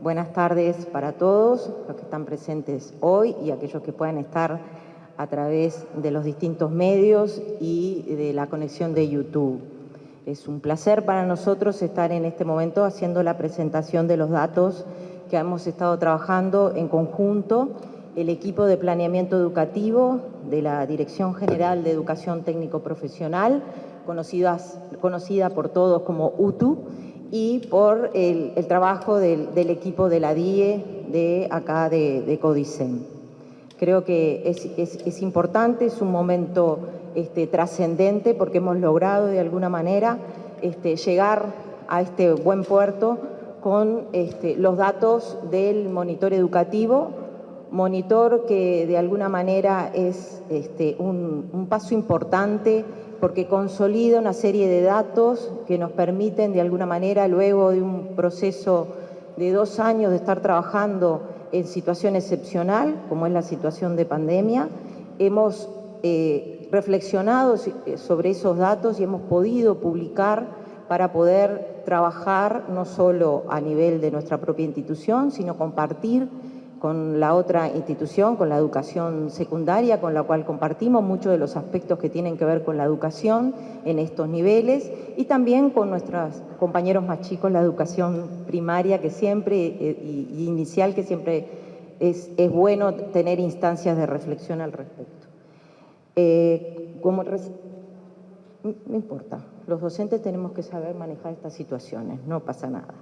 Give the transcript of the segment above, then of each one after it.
Buenas tardes para todos los que están presentes hoy y aquellos que puedan estar a través de los distintos medios y de la conexión de YouTube. Es un placer para nosotros estar en este momento haciendo la presentación de los datos que hemos estado trabajando en conjunto el equipo de planeamiento educativo de la Dirección General de Educación Técnico Profesional, conocida por todos como UTU, y por el trabajo del equipo de la DIE de acá de CODICEM. Creo que es importante, es un momento trascendente porque hemos logrado de alguna manera llegar a este buen puerto con los datos del monitor educativo, monitor que de alguna manera es un paso importante porque consolida una serie de datos que nos permiten de alguna manera, luego de un proceso de 2 años de estar trabajando en situación excepcional, como es la situación de pandemia, hemos reflexionado sobre esos datos y hemos podido publicar para poder trabajar no solo a nivel de nuestra propia institución, sino compartir con la otra institución, con la educación secundaria, con la cual compartimos muchos de los aspectos que tienen que ver con la educación en estos niveles, y también con nuestros compañeros más chicos, la educación primaria que siempre, y inicial, que siempre es bueno tener instancias de reflexión al respecto. No importa, los docentes tenemos que saber manejar estas situaciones, no pasa nada.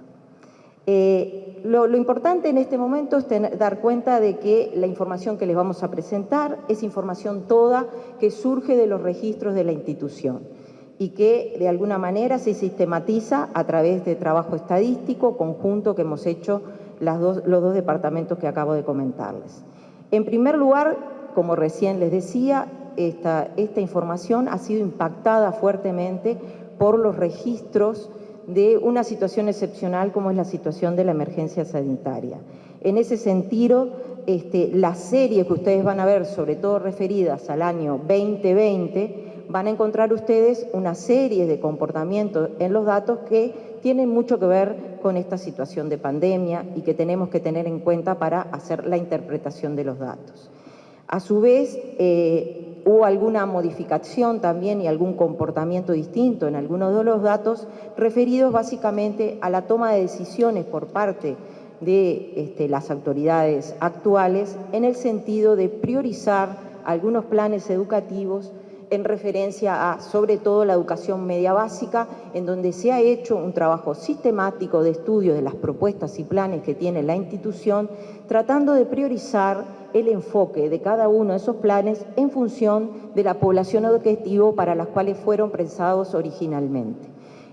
Lo importante en este momento es dar cuenta de que la información que les vamos a presentar es información toda que surge de los registros de la institución y que de alguna manera se sistematiza a través de trabajo estadístico conjunto que hemos hecho los dos departamentos que acabo de comentarles. En primer lugar, como recién les decía, esta información ha sido impactada fuertemente por los registros de una situación excepcional como es la situación de la emergencia sanitaria. En ese sentido, las series que ustedes van a ver, sobre todo referidas al año 2020, van a encontrar ustedes una serie de comportamientos en los datos que tienen mucho que ver con esta situación de pandemia y que tenemos que tener en cuenta para hacer la interpretación de los datos. A su vez, hubo alguna modificación también y algún comportamiento distinto en algunos de los datos referidos básicamente a la toma de decisiones por parte de las autoridades actuales en el sentido de priorizar algunos planes educativos en referencia a, sobre todo, la educación media básica, en donde se ha hecho un trabajo sistemático de estudio de las propuestas y planes que tiene la institución, tratando de priorizar el enfoque de cada uno de esos planes en función de la población objetivo para las cuales fueron pensados originalmente.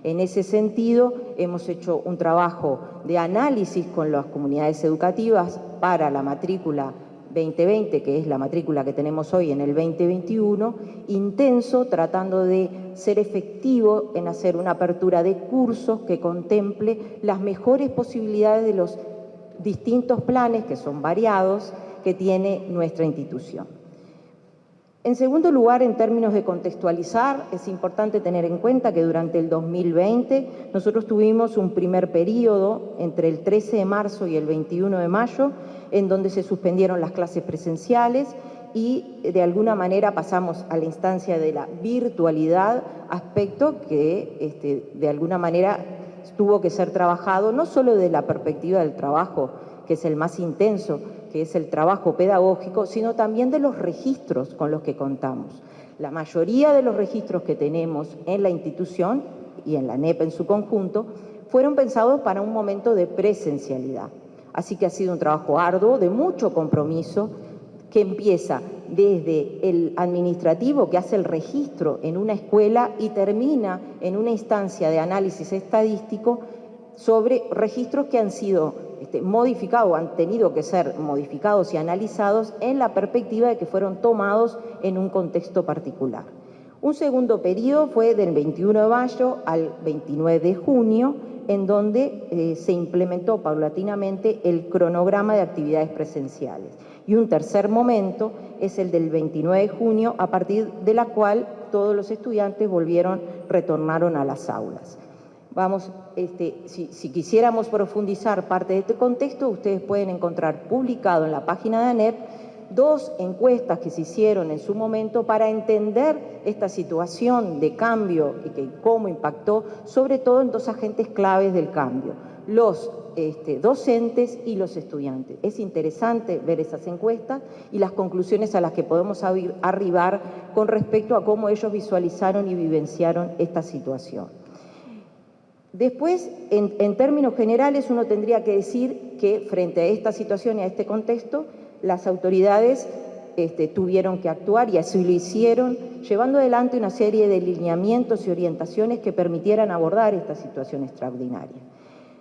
En ese sentido, hemos hecho un trabajo de análisis con las comunidades educativas para la matrícula 2020, que es la matrícula que tenemos hoy en el 2021, intenso, tratando de ser efectivo en hacer una apertura de cursos que contemple las mejores posibilidades de los distintos planes, que son variados, que tiene nuestra institución. En segundo lugar, en términos de contextualizar, es importante tener en cuenta que durante el 2020 nosotros tuvimos un primer periodo entre el 13 de marzo y el 21 de mayo, en donde se suspendieron las clases presenciales y de alguna manera pasamos a la instancia de la virtualidad, aspecto que de alguna manera tuvo que ser trabajado no solo desde la perspectiva del trabajo, que es el más intenso, que es el trabajo pedagógico, sino también de los registros con los que contamos. La mayoría de los registros que tenemos en la institución y en la NEP en su conjunto fueron pensados para un momento de presencialidad. Así que ha sido un trabajo arduo, de mucho compromiso, que empieza desde el administrativo que hace el registro en una escuela y termina en una instancia de análisis estadístico sobre registros que han sido modificados, han tenido que ser modificados y analizados en la perspectiva de que fueron tomados en un contexto particular. Un segundo periodo fue del 21 de mayo al 29 de junio, en donde se implementó paulatinamente el cronograma de actividades presenciales. Y un tercer momento es el del 29 de junio, a partir de la cual todos los estudiantes retornaron a las aulas. Vamos, si quisiéramos profundizar parte de este contexto, ustedes pueden encontrar publicado en la página de ANEP 2 encuestas que se hicieron en su momento para entender esta situación de cambio y cómo impactó, sobre todo en 2 agentes claves del cambio, los docentes y los estudiantes. Es interesante ver esas encuestas y las conclusiones a las que podemos arribar con respecto a cómo ellos visualizaron y vivenciaron esta situación. Después, en términos generales, uno tendría que decir que frente a esta situación y a este contexto, las autoridades tuvieron que actuar y así lo hicieron, llevando adelante una serie de lineamientos y orientaciones que permitieran abordar esta situación extraordinaria.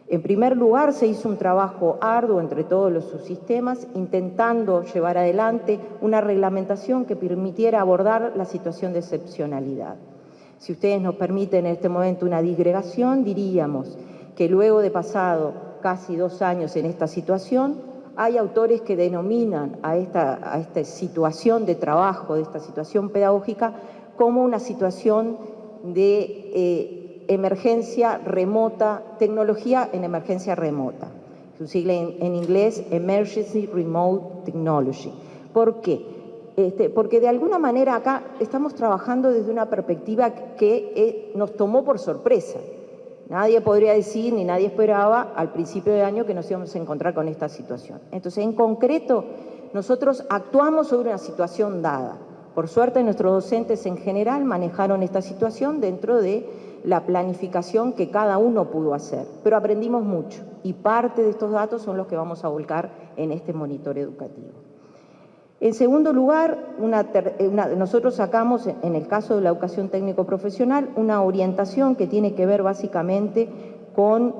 En primer lugar, se hizo un trabajo arduo entre todos los subsistemas, intentando llevar adelante una reglamentación que permitiera abordar la situación de excepcionalidad. Si ustedes nos permiten en este momento una disgregación, diríamos que luego de pasado casi 2 años en esta situación, hay autores que denominan a esta situación de trabajo, de esta situación pedagógica, como una situación de emergencia remota, tecnología en emergencia remota. Su sigla en inglés, Emergency Remote Technology. ¿Por qué? Porque de alguna manera acá estamos trabajando desde una perspectiva que nos tomó por sorpresa. Nadie podría decir, ni nadie esperaba al principio de año que nos íbamos a encontrar con esta situación. Entonces, en concreto, nosotros actuamos sobre una situación dada. Por suerte, nuestros docentes en general manejaron esta situación dentro de la planificación que cada uno pudo hacer. Pero aprendimos mucho y parte de estos datos son los que vamos a volcar en este monitor educativo. En segundo lugar, nosotros sacamos, en el caso de la educación técnico-profesional, una orientación que tiene que ver básicamente con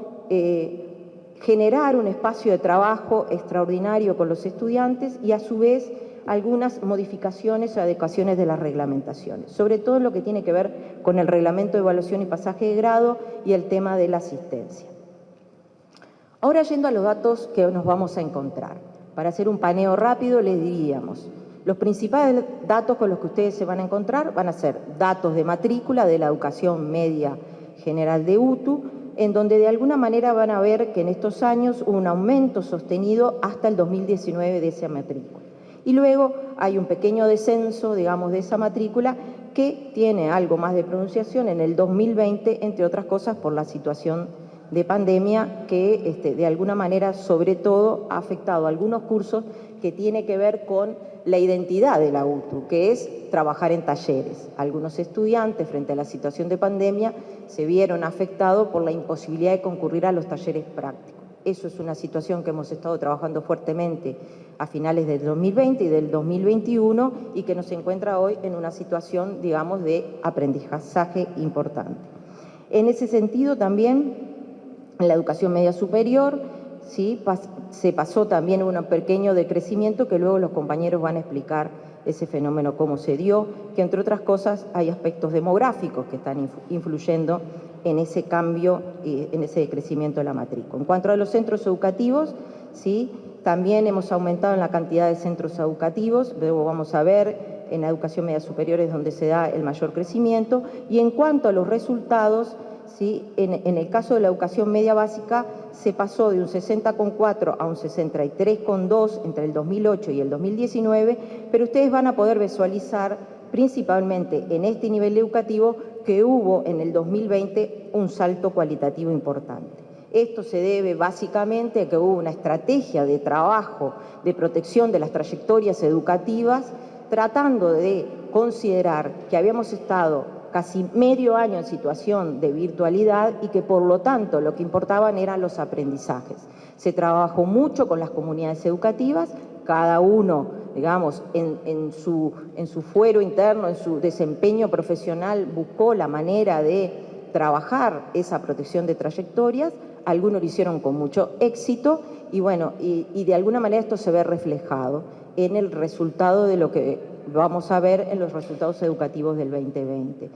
generar un espacio de trabajo extraordinario con los estudiantes y a su vez algunas modificaciones o adecuaciones de las reglamentaciones, sobre todo en lo que tiene que ver con el reglamento de evaluación y pasaje de grado y el tema de la asistencia. Ahora yendo a los datos que nos vamos a encontrar. Para hacer un paneo rápido, les diríamos, los principales datos con los que ustedes se van a encontrar van a ser datos de matrícula de la educación media general de UTU, en donde de alguna manera van a ver que en estos años hubo un aumento sostenido hasta el 2019 de esa matrícula. Y luego hay un pequeño descenso, digamos, de esa matrícula que tiene algo más de pronunciación en el 2020, entre otras cosas por la situación de pandemia que de alguna manera sobre todo ha afectado a algunos cursos que tiene que ver con la identidad de la UTU, que es trabajar en talleres. Algunos estudiantes frente a la situación de pandemia se vieron afectados por la imposibilidad de concurrir a los talleres prácticos. Eso es una situación que hemos estado trabajando fuertemente a finales del 2020 y del 2021 y que nos encuentra hoy en una situación, digamos, de aprendizaje importante. En ese sentido también en la educación media superior, ¿sí? Se pasó también un pequeño decrecimiento que luego los compañeros van a explicar ese fenómeno, cómo se dio, que entre otras cosas hay aspectos demográficos que están influyendo en ese cambio y en ese decrecimiento de la matrícula. En cuanto a los centros educativos, ¿sí? También hemos aumentado en la cantidad de centros educativos, luego vamos a ver en la educación media superior es donde se da el mayor crecimiento, y en cuanto a los resultados, ¿sí? En el caso de la educación media básica se pasó de un 60,4 a un 63,2 entre el 2008 y el 2019, pero ustedes van a poder visualizar principalmente en este nivel educativo que hubo en el 2020 un salto cualitativo importante. Esto se debe básicamente a que hubo una estrategia de trabajo de protección de las trayectorias educativas, tratando de considerar que habíamos estado casi medio año en situación de virtualidad y que por lo tanto lo que importaban eran los aprendizajes. Se trabajó mucho con las comunidades educativas, cada uno, digamos, en su fuero interno, en su desempeño profesional, buscó la manera de trabajar esa protección de trayectorias, algunos lo hicieron con mucho éxito y bueno, y de alguna manera esto se ve reflejado en el resultado de lo que vamos a ver en los resultados educativos del 2020.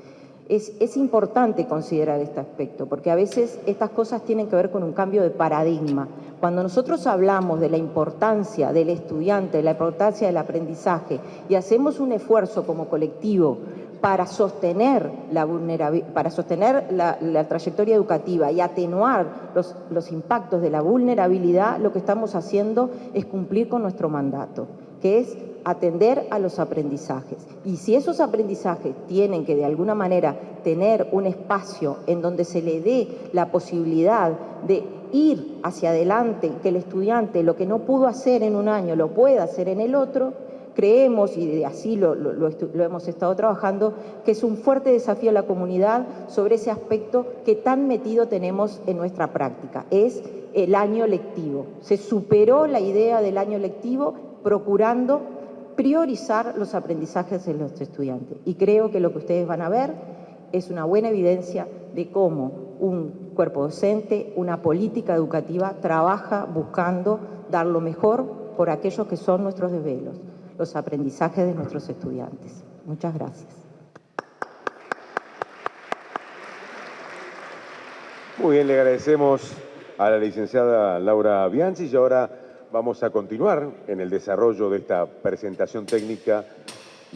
Es importante considerar este aspecto, porque a veces estas cosas tienen que ver con un cambio de paradigma. Cuando nosotros hablamos de la importancia del estudiante, de la importancia del aprendizaje, y hacemos un esfuerzo como colectivo para sostener la trayectoria educativa y atenuar los impactos de la vulnerabilidad, lo que estamos haciendo es cumplir con nuestro mandato, que es atender a los aprendizajes. Y si esos aprendizajes tienen que de alguna manera tener un espacio en donde se le dé la posibilidad de ir hacia adelante, que el estudiante lo que no pudo hacer en un año lo pueda hacer en el otro, creemos, y así lo hemos estado trabajando, que es un fuerte desafío a la comunidad sobre ese aspecto que tan metido tenemos en nuestra práctica, es el año lectivo. Se superó la idea del año lectivo procurando priorizar los aprendizajes de los estudiantes. Y creo que lo que ustedes van a ver es una buena evidencia de cómo un cuerpo docente, una política educativa trabaja buscando dar lo mejor por aquellos que son nuestros desvelos, los aprendizajes de nuestros estudiantes. Muchas gracias. Muy bien, le agradecemos a la licenciada Laura Bianchi y ahora vamos a continuar en el desarrollo de esta presentación técnica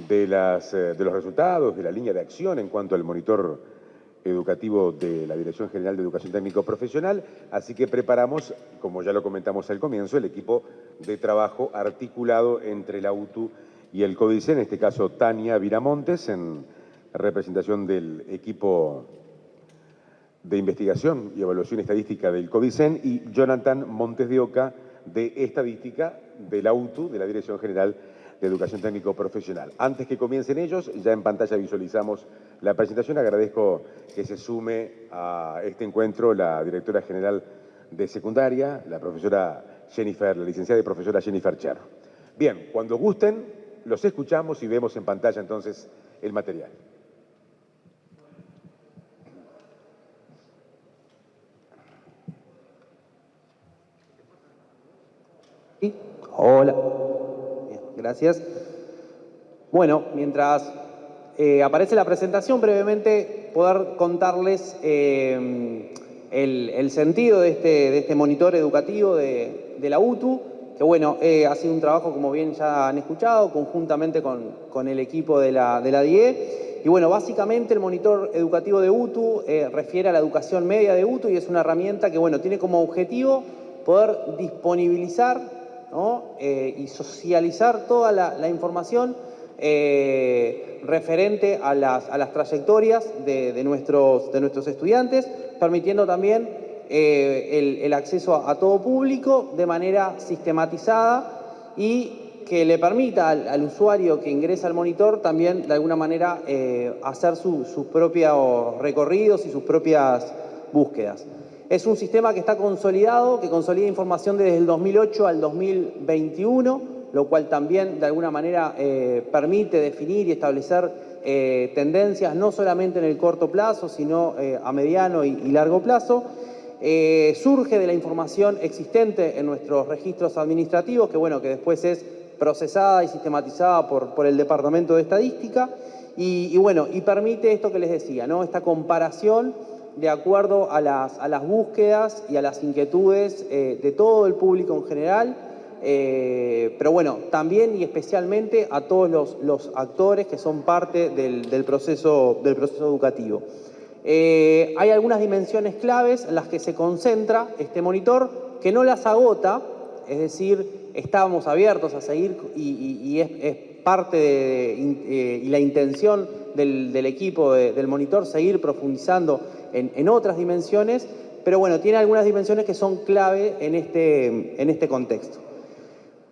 de los resultados, de la línea de acción en cuanto al monitor educativo de la Dirección General de Educación Técnico Profesional. Así que preparamos, como ya lo comentamos al comienzo, el equipo de trabajo articulado entre la UTU y el CODICEN, en este caso Tania Viramontes, en representación del equipo de investigación y evaluación estadística del CODICEN, y Jonathan Montes de Oca, de estadística de la UTU, de la Dirección General de Educación Técnico Profesional. Antes que comiencen ellos, ya en pantalla visualizamos la presentación. Agradezco que se sume a este encuentro la directora general de secundaria, la licenciada y profesora Jennifer Cherro. Bien, cuando gusten, los escuchamos y vemos en pantalla entonces el material. Hola. Bien, gracias. Bueno, mientras aparece la presentación, brevemente poder contarles el sentido de este monitor educativo de la UTU, que bueno, ha sido un trabajo, como bien ya han escuchado, conjuntamente con el equipo de la DIE. Y bueno, básicamente el monitor educativo de UTU refiere a la educación media de UTU y es una herramienta que bueno, tiene como objetivo poder disponibilizar, ¿no? Y socializar toda la información referente a las trayectorias de nuestros estudiantes, permitiendo también el acceso a todo público de manera sistematizada y que le permita al usuario que ingresa al monitor también de alguna manera hacer sus propios recorridos y sus propias búsquedas. Es un sistema que está consolidado, que consolida información desde el 2008 al 2021, lo cual también de alguna manera permite definir y establecer tendencias no solamente en el corto plazo, sino a mediano y largo plazo. Surge de la información existente en nuestros registros administrativos, que bueno, que después es procesada y sistematizada por el Departamento de Estadística, y bueno, y permite esto que les decía, ¿no? Esta comparación de acuerdo a las búsquedas y a las inquietudes de todo el público en general, pero bueno, también y especialmente a todos los actores que son parte del proceso educativo. Hay algunas dimensiones claves en las que se concentra este monitor, que no las agota, es decir, estábamos abiertos a seguir y es parte y la intención del equipo del monitor seguir profundizando en otras dimensiones, pero bueno, tiene algunas dimensiones que son clave en este contexto.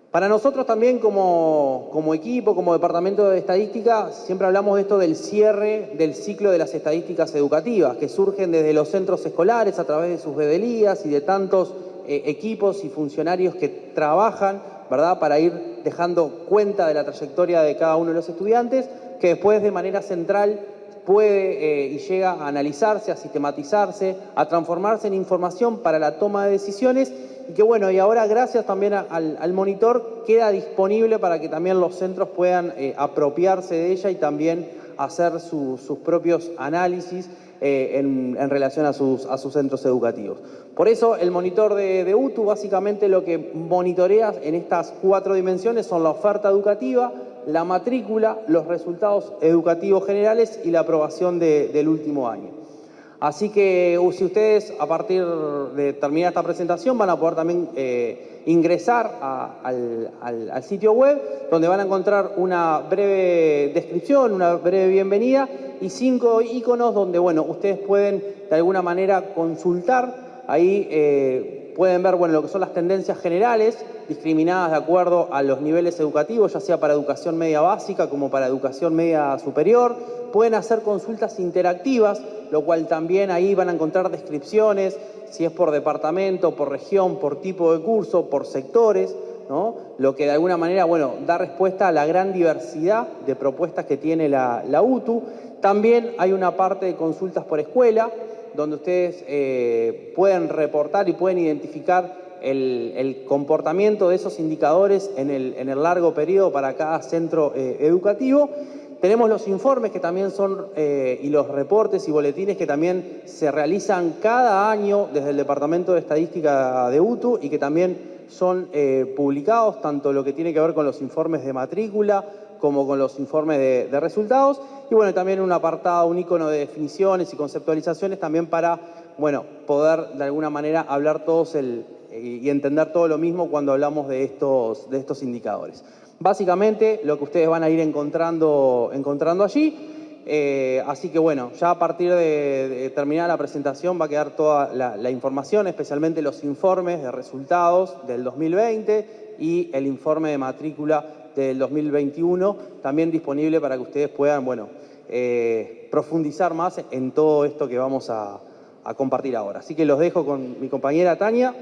Para nosotros también como equipo, como Departamento de Estadística, siempre hablamos de esto del cierre del ciclo de las estadísticas educativas, que surgen desde los centros escolares a través de sus vedelías y de tantos equipos y funcionarios que trabajan, ¿verdad?, para ir dejando cuenta de la trayectoria de cada uno de los estudiantes, que después de manera central puede y llega a analizarse, a sistematizarse, a transformarse en información para la toma de decisiones y que bueno, y ahora gracias también al monitor queda disponible para que también los centros puedan apropiarse de ella y también hacer sus propios análisis en relación a sus centros educativos. Por eso el monitor de UTU básicamente lo que monitorea en estas 4 dimensiones son la oferta educativa, la matrícula, los resultados educativos generales y la aprobación del último año. Así que si ustedes a partir de terminar esta presentación van a poder también ingresar al sitio web, donde van a encontrar una breve descripción, una breve bienvenida y 5 iconos donde, bueno, ustedes pueden de alguna manera consultar. Ahí pueden ver, bueno, lo que son las tendencias generales discriminadas de acuerdo a los niveles educativos, ya sea para educación media básica como para educación media superior. Pueden hacer consultas interactivas, lo cual también ahí van a encontrar descripciones, si es por departamento, por región, por tipo de curso, por sectores, ¿no? Lo que de alguna manera, bueno, da respuesta a la gran diversidad de propuestas que tiene la UTU. También hay una parte de consultas por escuela, donde ustedes pueden reportar y pueden identificar el comportamiento de esos indicadores en el largo periodo para cada centro educativo. Tenemos los informes que también son, y los reportes y boletines que también se realizan cada año desde el Departamento de Estadística de UTU y que también son publicados, tanto lo que tiene que ver con los informes de matrícula como con los informes de resultados. Y bueno, también un apartado, un icono de definiciones y conceptualizaciones también para, bueno, poder de alguna manera hablar todos y entender todo lo mismo cuando hablamos de estos indicadores. Básicamente lo que ustedes van a ir encontrando allí. Así que bueno, ya a partir de terminar la presentación va a quedar toda la información, especialmente los informes de resultados del 2020 y el informe de matrícula del 2021, también disponible para que ustedes puedan, bueno, profundizar más en todo esto que vamos a compartir ahora. Así que los dejo con mi compañera Tania.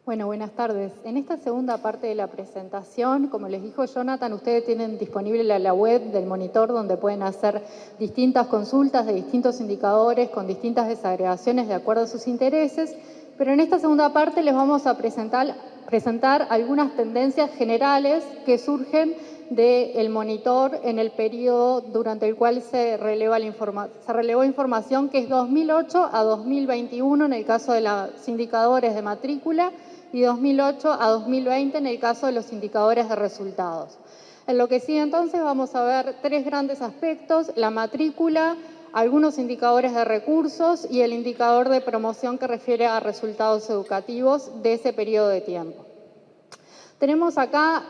Bueno, buenas tardes. En esta segunda parte de la presentación, como les dijo Jonathan, ustedes tienen disponible la web del monitor donde pueden hacer distintas consultas de distintos indicadores con distintas desagregaciones de acuerdo a sus intereses, pero en esta segunda parte les vamos a presentar algunas tendencias generales que surgen del monitor en el periodo durante el cual se relevó información que es 2008 a 2021 en el caso de los indicadores de matrícula y 2008 a 2020 en el caso de los indicadores de resultados. En lo que sigue entonces vamos a ver tres grandes aspectos: la matrícula, algunos indicadores de recursos y el indicador de promoción que refiere a resultados educativos de ese periodo de tiempo. Tenemos acá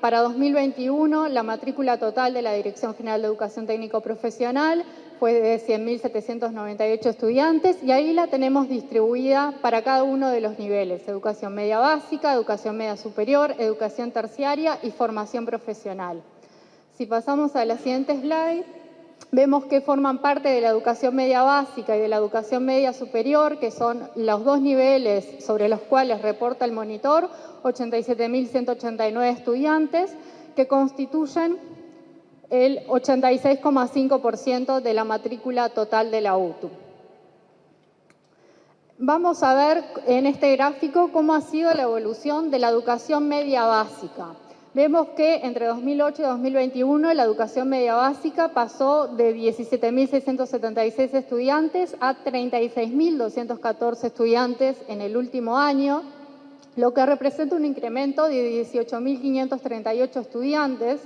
para 2021 la matrícula total de la Dirección General de Educación Técnico Profesional fue de 100.798 estudiantes y ahí la tenemos distribuida para cada uno de los niveles: educación media básica, educación media superior, educación terciaria y formación profesional. Si pasamos a la siguiente slide, vemos que forman parte de la educación media básica y de la educación media superior, que son los dos niveles sobre los cuales reporta el monitor, 87.189 estudiantes, que constituyen el 86,5% de la matrícula total de la UTU. Vamos a ver en este gráfico cómo ha sido la evolución de la educación media básica. Vemos que entre 2008 y 2021 la educación media básica pasó de 17.676 estudiantes a 36.214 estudiantes en el último año, lo que representa un incremento de 18.538 estudiantes.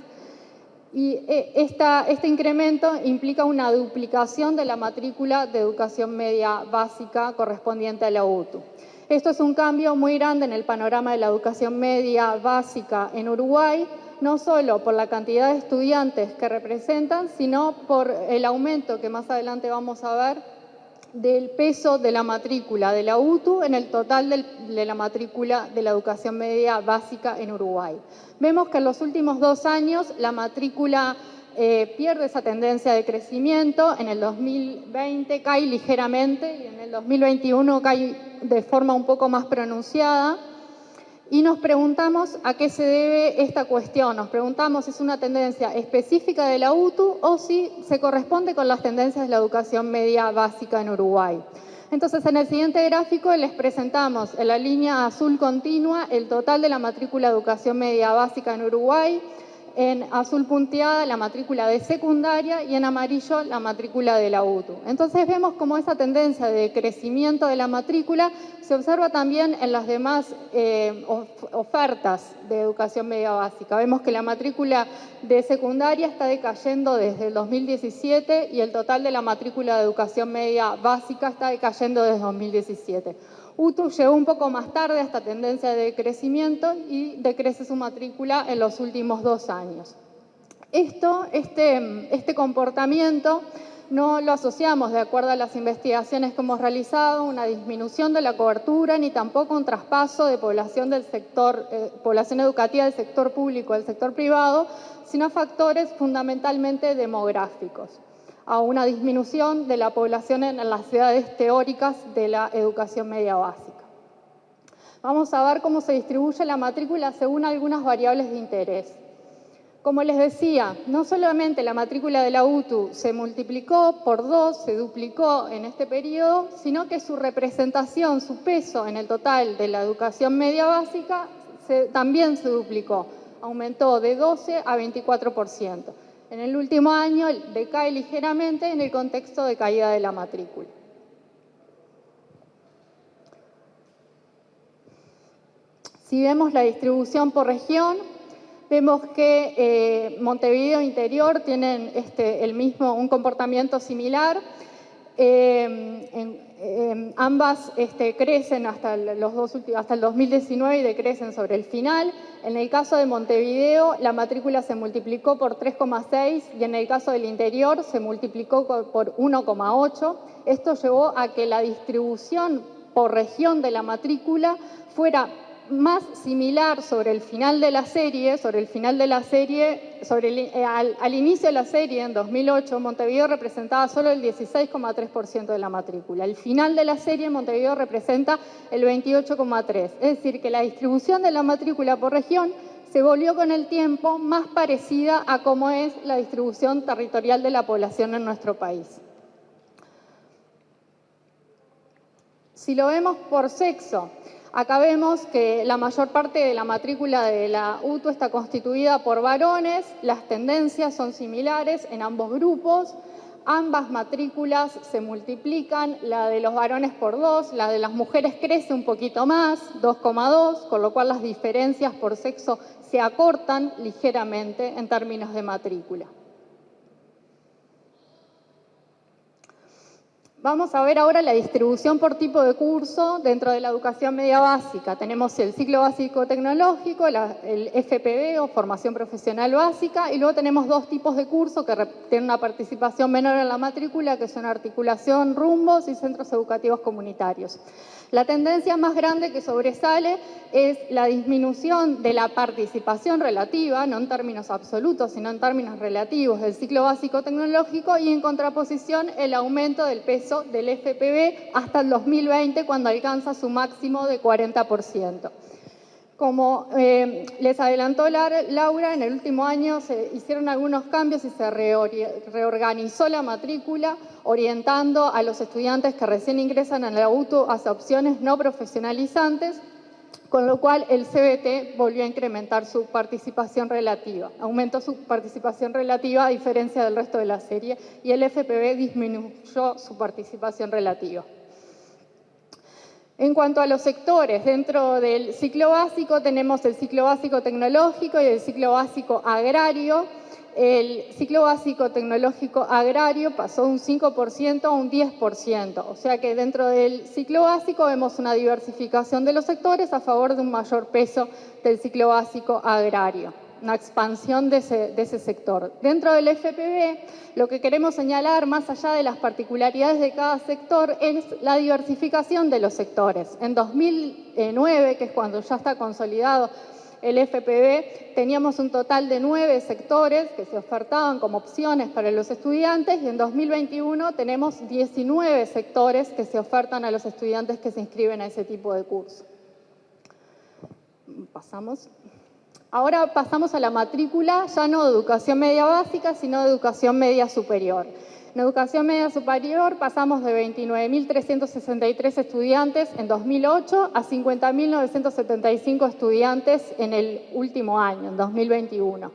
Y este incremento implica una duplicación de la matrícula de educación media básica correspondiente a la UTU. Esto es un cambio muy grande en el panorama de la educación media básica en Uruguay, no solo por la cantidad de estudiantes que representan, sino por el aumento que más adelante vamos a ver del peso de la matrícula de la UTU en el total de la matrícula de la educación media básica en Uruguay. Vemos que en los últimos 2 años la matrícula pierde esa tendencia de crecimiento. En el 2020 cae ligeramente y en el 2021 cae de forma un poco más pronunciada. Y nos preguntamos a qué se debe esta cuestión. Nos preguntamos si es una tendencia específica de la UTU o si se corresponde con las tendencias de la educación media básica en Uruguay. Entonces, en el siguiente gráfico les presentamos en la línea azul continua el total de la matrícula de educación media básica en Uruguay, en azul punteada la matrícula de secundaria y en amarillo la matrícula de la UTU. Entonces vemos como esa tendencia de crecimiento de la matrícula se observa también en las demás ofertas de educación media básica. Vemos que la matrícula de secundaria está decayendo desde el 2017 y el total de la matrícula de educación media básica está decayendo desde 2017. UTU llegó un poco más tarde a esta tendencia de crecimiento y decrece su matrícula en los últimos 2 años. Este comportamiento no lo asociamos, de acuerdo a las investigaciones que hemos realizado, una disminución de la cobertura ni tampoco un traspaso de población del sector, población educativa del sector público al sector privado, sino a factores fundamentalmente demográficos, a una disminución de la población en las ciudades teóricas de la educación media básica. Vamos a ver cómo se distribuye la matrícula según algunas variables de interés. Como les decía, no solamente la matrícula de la UTU se multiplicó por 2, se duplicó en este periodo, sino que su representación, su peso en el total de la educación media básica también se duplicó, aumentó de 12 a 24%. En el último año decae ligeramente en el contexto de caída de la matrícula. Si vemos la distribución por región, vemos que Montevideo Interior tienen un comportamiento similar. Ambas crecen hasta el 2019 y decrecen sobre el final. En el caso de Montevideo, la matrícula se multiplicó por 3,6 y en el caso del interior se multiplicó por 1,8. Esto llevó a que la distribución por región de la matrícula fuera más similar sobre el final de la serie, al inicio de la serie, en 2008, Montevideo representaba solo el 16,3% de la matrícula. Al final de la serie, Montevideo representa el 28,3%. Es decir, que la distribución de la matrícula por región se volvió con el tiempo más parecida a cómo es la distribución territorial de la población en nuestro país. Si lo vemos por sexo, acá vemos que la mayor parte de la matrícula de la UTU está constituida por varones, las tendencias son similares en ambos grupos, ambas matrículas se multiplican, la de los varones por 2, la de las mujeres crece un poquito más, 2,2, con lo cual las diferencias por sexo se acortan ligeramente en términos de matrícula. Vamos a ver ahora la distribución por tipo de curso dentro de la educación media básica. Tenemos el ciclo básico tecnológico, el FPB o formación profesional básica, y luego tenemos 2 tipos de curso que tienen una participación menor en la matrícula, que son articulación, rumbos y centros educativos comunitarios. La tendencia más grande que sobresale es la disminución de la participación relativa, no en términos absolutos, sino en términos relativos, del ciclo básico tecnológico, y en contraposición el aumento del peso del FPB hasta el 2020, cuando alcanza su máximo de 40%. Como les adelantó Laura, en el último año se hicieron algunos cambios y se reorganizó la matrícula, orientando a los estudiantes que recién ingresan a la UTU hacia opciones no profesionalizantes, con lo cual el CBT volvió a incrementar su participación relativa, aumentó su participación relativa a diferencia del resto de la serie, y el FPB disminuyó su participación relativa. En cuanto a los sectores, dentro del ciclo básico tenemos el ciclo básico tecnológico y el ciclo básico agrario. El ciclo básico tecnológico agrario pasó de un 5% a un 10%, o sea que dentro del ciclo básico vemos una diversificación de los sectores a favor de un mayor peso del ciclo básico agrario, una expansión de ese sector. Dentro del FPB, lo que queremos señalar, más allá de las particularidades de cada sector, es la diversificación de los sectores. En 2009, que es cuando ya está consolidado el FPB, teníamos un total de 9 sectores que se ofertaban como opciones para los estudiantes, y en 2021 tenemos 19 sectores que se ofertan a los estudiantes que se inscriben a ese tipo de curso. Ahora pasamos a la matrícula, ya no de educación media básica, sino de educación media superior. En educación media superior pasamos de 29.363 estudiantes en 2008 a 50.975 estudiantes en el último año, en 2021.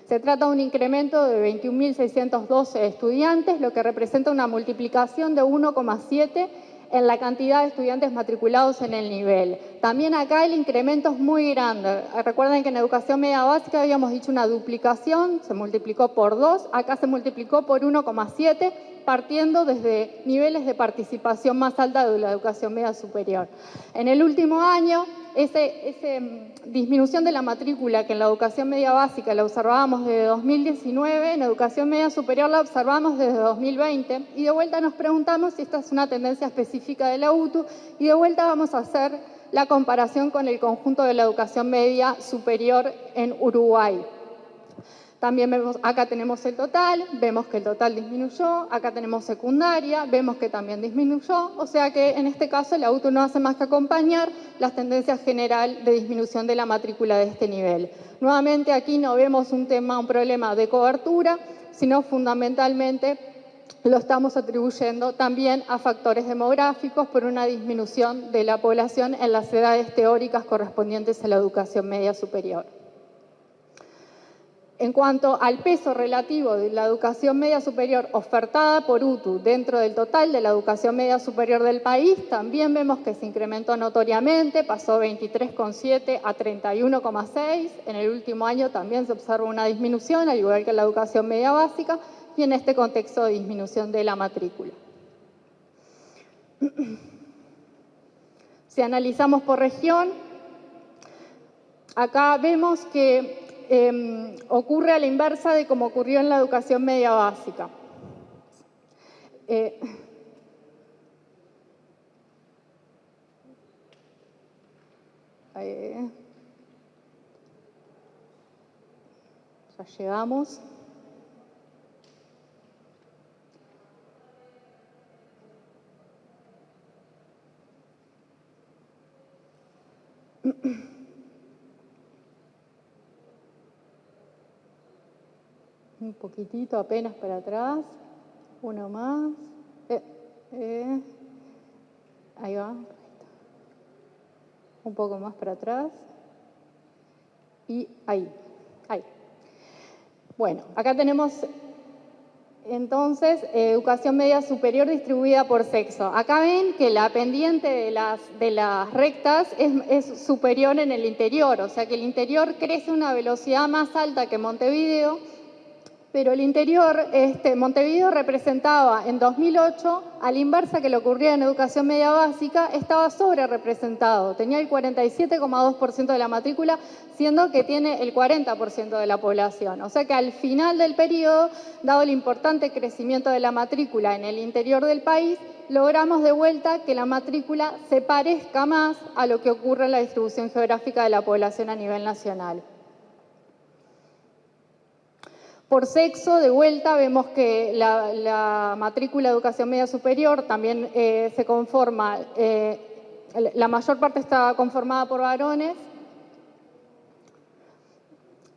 Se trata de un incremento de 21.612 estudiantes, lo que representa una multiplicación de 1,7 en la cantidad de estudiantes matriculados en el nivel. También acá el incremento es muy grande. Recuerden que en educación media básica habíamos dicho una duplicación, se multiplicó por 2, acá se multiplicó por 1,7, partiendo desde niveles de participación más alta de la educación media superior. En el último año, esa disminución de la matrícula que en la educación media básica la observábamos desde 2019, en educación media superior la observamos desde 2020 y de vuelta nos preguntamos si esta es una tendencia específica de la UTU y de vuelta vamos a hacer la comparación con el conjunto de la educación media superior en Uruguay. También vemos, acá tenemos el total, vemos que el total disminuyó, acá tenemos secundaria, vemos que también disminuyó, o sea que en este caso la UTU no hace más que acompañar las tendencias general de disminución de la matrícula de este nivel. Nuevamente aquí no vemos un problema de cobertura, sino fundamentalmente lo estamos atribuyendo también a factores demográficos por una disminución de la población en las edades teóricas correspondientes a la educación media superior. En cuanto al peso relativo de la educación media superior ofertada por UTU dentro del total de la educación media superior del país, también vemos que se incrementó notoriamente, pasó 23,7 a 31,6. En el último año también se observa una disminución, al igual que en la educación media básica, y en este contexto de disminución de la matrícula. Si analizamos por región, acá vemos que ocurre a la inversa de como ocurrió en la educación media básica. Ya llegamos. Un poquitito apenas para atrás, uno más, ahí va, un poco más para atrás y ahí. Bueno, acá tenemos entonces educación media superior distribuida por sexo. Acá ven que la pendiente de las rectas es superior en el interior, o sea que el interior crece a una velocidad más alta que Montevideo, pero el interior, Montevideo representaba en 2008, a la inversa que le ocurría en educación media básica, estaba sobre representado, tenía el 47,2% de la matrícula, siendo que tiene el 40% de la población. O sea que al final del periodo, dado el importante crecimiento de la matrícula en el interior del país, logramos de vuelta que la matrícula se parezca más a lo que ocurre en la distribución geográfica de la población a nivel nacional. Por sexo, de vuelta, vemos que la matrícula de educación media superior también se conforma, la mayor parte está conformada por varones.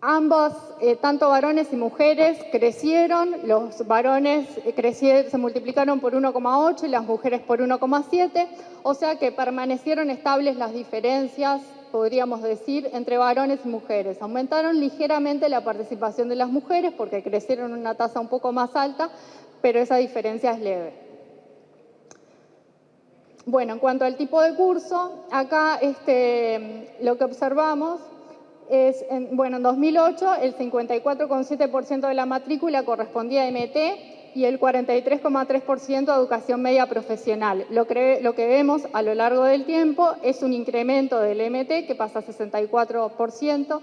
Ambos, tanto varones y mujeres, crecieron. Los varones se multiplicaron por 1,8 y las mujeres por 1,7, o sea que permanecieron estables las diferencias, podríamos decir, entre varones y mujeres. Aumentaron ligeramente la participación de las mujeres porque crecieron en una tasa un poco más alta, pero esa diferencia es leve. Bueno, en cuanto al tipo de curso, acá lo que observamos es, en 2008 el 54,7% de la matrícula correspondía a MT y el 43,3% a educación media profesional. Lo que vemos a lo largo del tiempo es un incremento del MT que pasa a 64%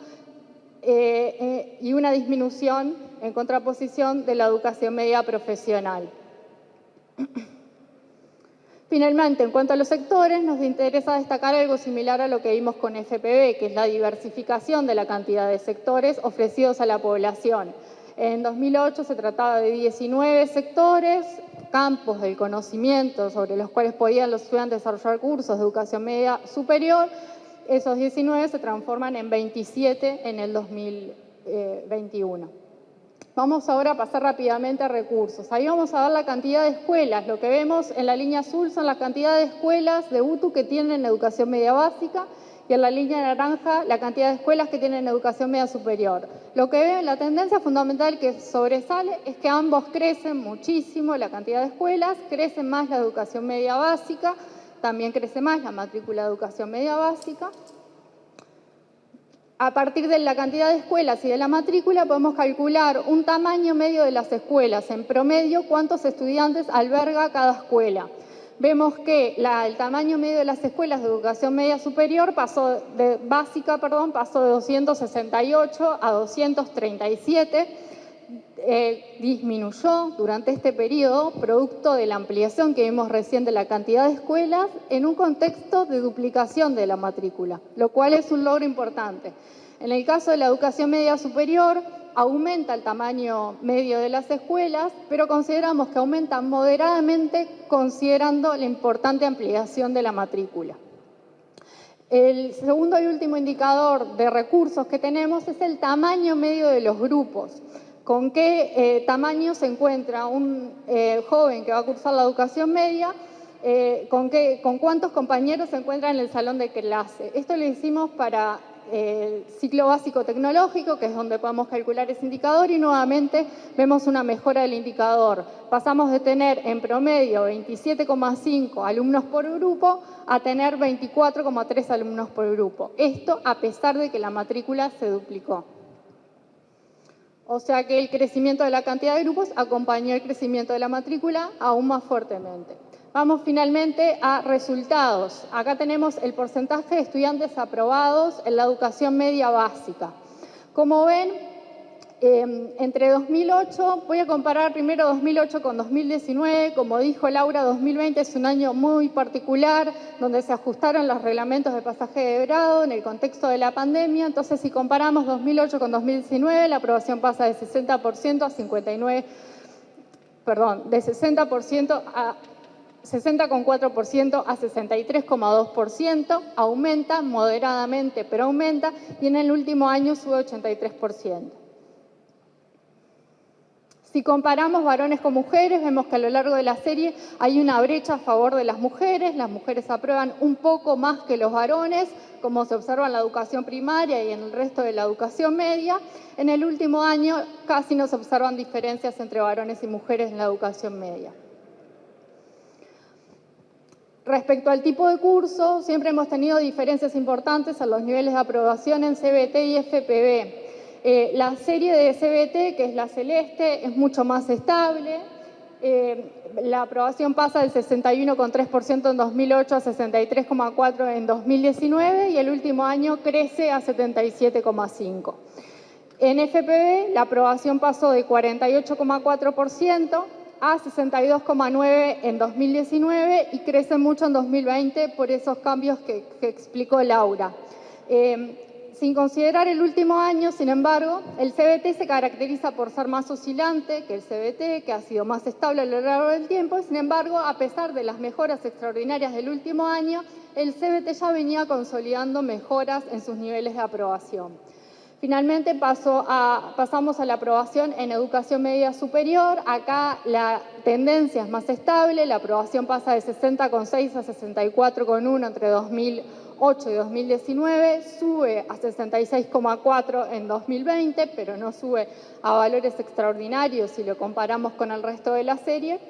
y una disminución en contraposición de la educación media profesional. Finalmente, en cuanto a los sectores, nos interesa destacar algo similar a lo que vimos con FPB, que es la diversificación de la cantidad de sectores ofrecidos a la población. En 2008 se trataba de 19 sectores, campos del conocimiento sobre los cuales podían los estudiantes desarrollar cursos de educación media superior. Esos 19 se transforman en 27 en el 2021. Vamos ahora a pasar rápidamente a recursos. Ahí vamos a ver la cantidad de escuelas. Lo que vemos en la línea azul son la cantidad de escuelas de UTU que tienen educación media básica y en la línea naranja la cantidad de escuelas que tienen educación media superior. Lo que veo, la tendencia fundamental que sobresale es que ambos crecen muchísimo, la cantidad de escuelas, crece más la educación media básica, también crece más la matrícula de educación media básica. A partir de la cantidad de escuelas y de la matrícula podemos calcular un tamaño medio de las escuelas, en promedio cuántos estudiantes alberga cada escuela. Vemos que el tamaño medio de las escuelas de educación media superior pasó de 268 a 237, disminuyó durante este periodo, producto de la ampliación que vimos recién de la cantidad de escuelas, en un contexto de duplicación de la matrícula, lo cual es un logro importante. En el caso de la educación media superior, aumenta el tamaño medio de las escuelas, pero consideramos que aumenta moderadamente considerando la importante ampliación de la matrícula. El segundo y último indicador de recursos que tenemos es el tamaño medio de los grupos. ¿Con qué tamaño se encuentra un joven que va a cursar la educación media? ¿Con cuántos compañeros se encuentra en el salón de clase? Esto lo hicimos para el ciclo básico tecnológico, que es donde podemos calcular ese indicador, y nuevamente vemos una mejora del indicador. Pasamos de tener en promedio 27,5 alumnos por grupo a tener 24,3 alumnos por grupo. Esto a pesar de que la matrícula se duplicó. O sea que el crecimiento de la cantidad de grupos acompañó el crecimiento de la matrícula aún más fuertemente. Vamos finalmente a resultados. Acá tenemos el porcentaje de estudiantes aprobados en la educación media básica. Como ven, entre 2008, voy a comparar primero 2008 con 2019, como dijo Laura, 2020 es un año muy particular, donde se ajustaron los reglamentos de pasaje de grado en el contexto de la pandemia. Entonces, si comparamos 2008 con 2019, la aprobación pasa de 60% a 59%, perdón, de 60% a 60,4% a 63,2%, aumenta moderadamente, pero aumenta, y en el último año sube 83%. Si comparamos varones con mujeres, vemos que a lo largo de la serie hay una brecha a favor de las mujeres aprueban un poco más que los varones, como se observa en la educación primaria y en el resto de la educación media. En el último año casi no se observan diferencias entre varones y mujeres en la educación media. Respecto al tipo de curso, siempre hemos tenido diferencias importantes en los niveles de aprobación en CBT y FPB. La serie de CBT, que es la celeste, es mucho más estable. La aprobación pasa del 61,3% en 2008 a 63,4% en 2019 y el último año crece a 77,5%. En FPB, la aprobación pasó de 48,4% a 62,9% en 2019 y crece mucho en 2020 por esos cambios que explicó Laura. Sin considerar el último año, sin embargo, el CBT se caracteriza por ser más oscilante que el CBT, que ha sido más estable a lo largo del tiempo. Sin embargo, a pesar de las mejoras extraordinarias del último año, el CBT ya venía consolidando mejoras en sus niveles de aprobación. Finalmente pasamos a la aprobación en educación media superior. Acá la tendencia es más estable, la aprobación pasa de 60,6 a 64,1 entre 2008 y 2019, sube a 66,4 en 2020, pero no sube a valores extraordinarios si lo comparamos con el resto de la serie.